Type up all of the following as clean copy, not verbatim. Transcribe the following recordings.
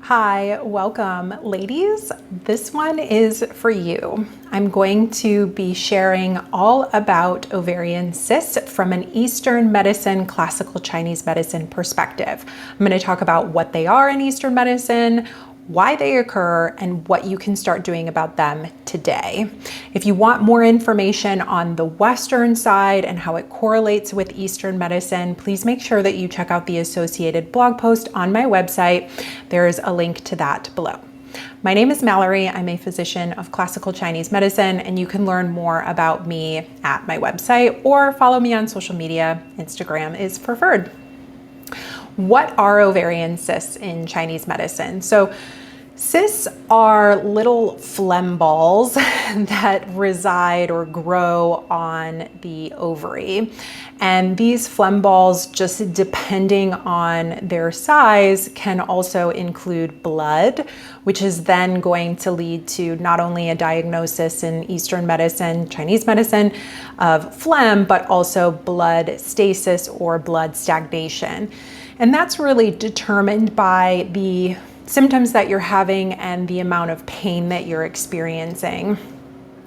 Hi, welcome ladies. This one is for you. I'm going to be sharing all about ovarian cysts from an Eastern medicine, classical Chinese medicine perspective. I'm going to talk about what they are in Eastern medicine, why they occur, and what you can start doing about them today. If you want more information on the Western side and how it correlates with Eastern medicine, please make sure that you check out the associated blog post on my website. There's a link to that below. My name is Mallory. I'm a physician of classical Chinese medicine, and you can learn more about me at my website or follow me on social media. Instagram is preferred. What are ovarian cysts in Chinese medicine? So cysts are little phlegm balls that reside or grow on the ovary. And these phlegm balls, just depending on their size, can also include blood, which is then going to lead to not only a diagnosis in Eastern medicine, Chinese medicine, of phlegm, but also blood stasis or blood stagnation. And that's really determined by the symptoms that you're having and the amount of pain that you're experiencing.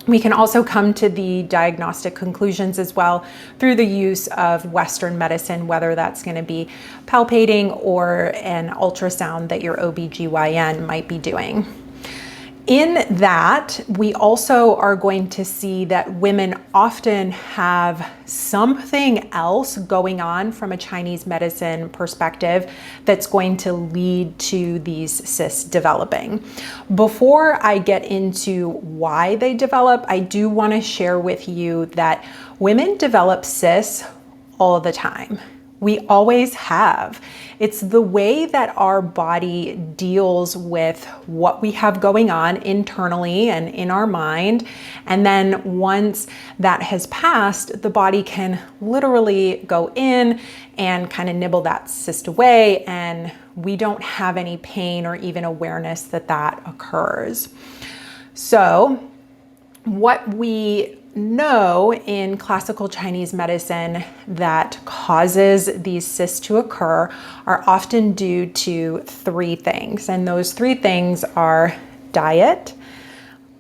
We can also come to the diagnostic conclusions as well through the use of Western medicine, whether that's going to be palpating or an ultrasound that your OBGYN might be doing. In that, we also are going to see that women often have something else going on from a Chinese medicine perspective that's going to lead to these cysts developing. Before I get into why they develop, I do want to share with you that women develop cysts all the time. We always have. It's the way that our body deals with what we have going on internally and in our mind. And then once that has passed, the body can literally go in and kind of nibble that cyst away, and we don't have any pain or even awareness that that occurs. So what we know in classical Chinese medicine that causes these cysts to occur are often due to three things. And those three things are diet,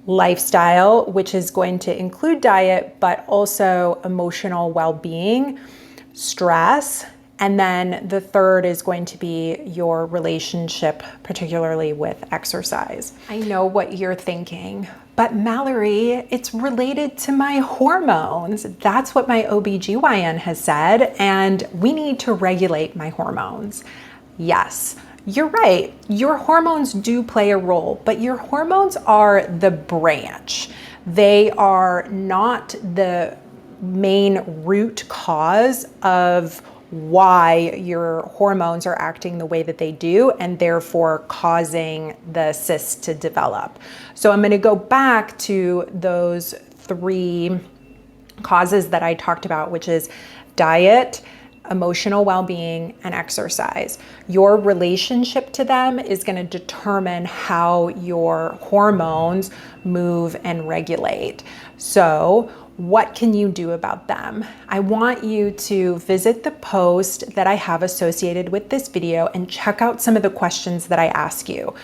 lifestyle, which is going to include diet, but also emotional well-being, stress, and then the third is going to be your relationship, particularly with exercise. I know what you're thinking, but Mallory, it's related to my hormones. That's what my OBGYN has said, and we need to regulate my hormones. Yes, you're right. Your hormones do play a role, but your hormones are the branch. They are not the main root cause of why your hormones are acting the way that they do and therefore causing the cysts to develop. So I'm going to go back to those three causes that I talked about, which is diet, emotional well-being, and exercise. Your relationship to them is going to determine how your hormones move and regulate. So what can you do about them? I want you to visit the post that I have associated with this video and check out some of the questions that I ask you.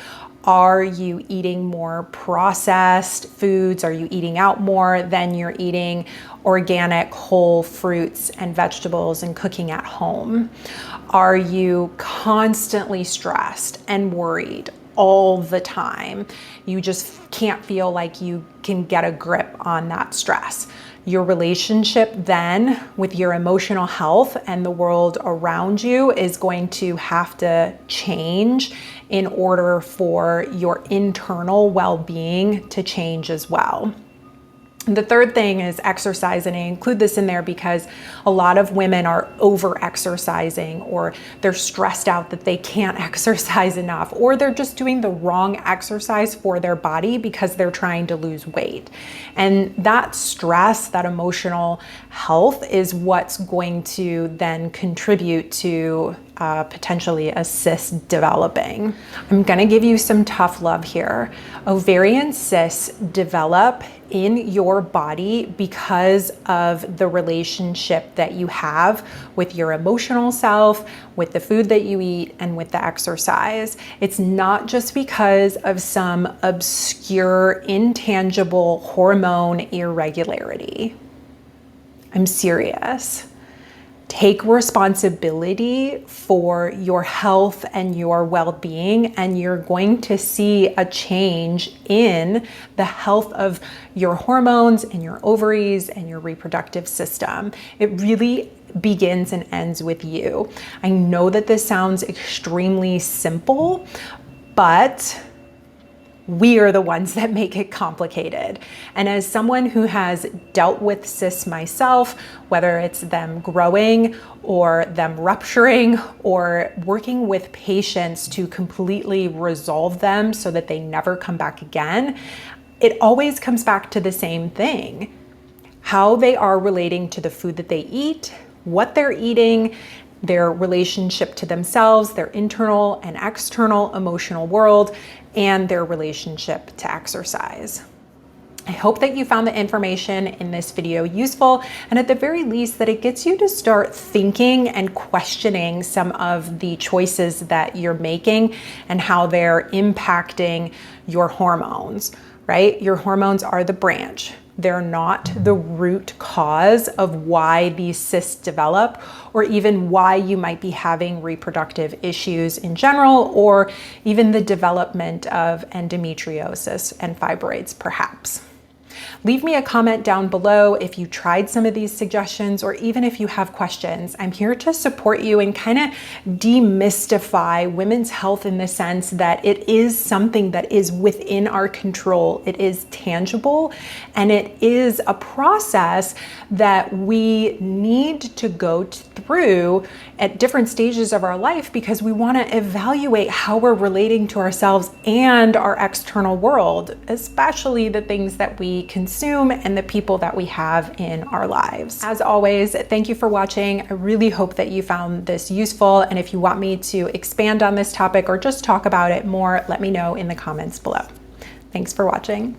Are you eating more processed foods? Are you eating out more than you're eating organic whole fruits and vegetables and cooking at home? Are you constantly stressed and worried all the time? You just can't feel like you can get a grip on that stress. Your relationship then with your emotional health and the world around you is going to have to change in order for your internal well-being to change as well. The third thing is exercise, and I include this in there because a lot of women are over-exercising, or they're stressed out that they can't exercise enough, or they're just doing the wrong exercise for their body because they're trying to lose weight. And that stress, that emotional health, is what's going to then contribute to potentially a cyst developing. I'm gonna give you some tough love here. Ovarian cysts develop in your body because of the relationship that you have with your emotional self, with the food that you eat, and with the exercise. It's not just because of some obscure, intangible hormone irregularity. I'm serious. Take responsibility for your health and your well-being, and you're going to see a change in the health of your hormones and your ovaries and your reproductive system. It really begins and ends with you. I know that this sounds extremely simple, but we are the ones that make it complicated. And as someone who has dealt with cysts myself, whether it's them growing or them rupturing or working with patients to completely resolve them so that they never come back again, it always comes back to the same thing: how they are relating to the food that they eat, what they're eating, their relationship to themselves, their internal and external emotional world, and their relationship to exercise. I hope that you found the information in this video useful, and at the very least that it gets you to start thinking and questioning some of the choices that you're making and how they're impacting your hormones, right? Your hormones are the branch. They're not the root cause of why these cysts develop, or even why you might be having reproductive issues in general, or even the development of endometriosis and fibroids, perhaps. Leave me a comment down below if you tried some of these suggestions, or even if you have questions. I'm here to support you and kind of demystify women's health in the sense that it is something that is within our control. It is tangible, and it is a process that we need to go through at different stages of our life, because we want to evaluate how we're relating to ourselves and our external world, especially the things that we consume and the people that we have in our lives. As always, thank you for watching. I really hope that you found this useful, and if you want me to expand on this topic or just talk about it more, let me know in the comments below. Thanks for watching.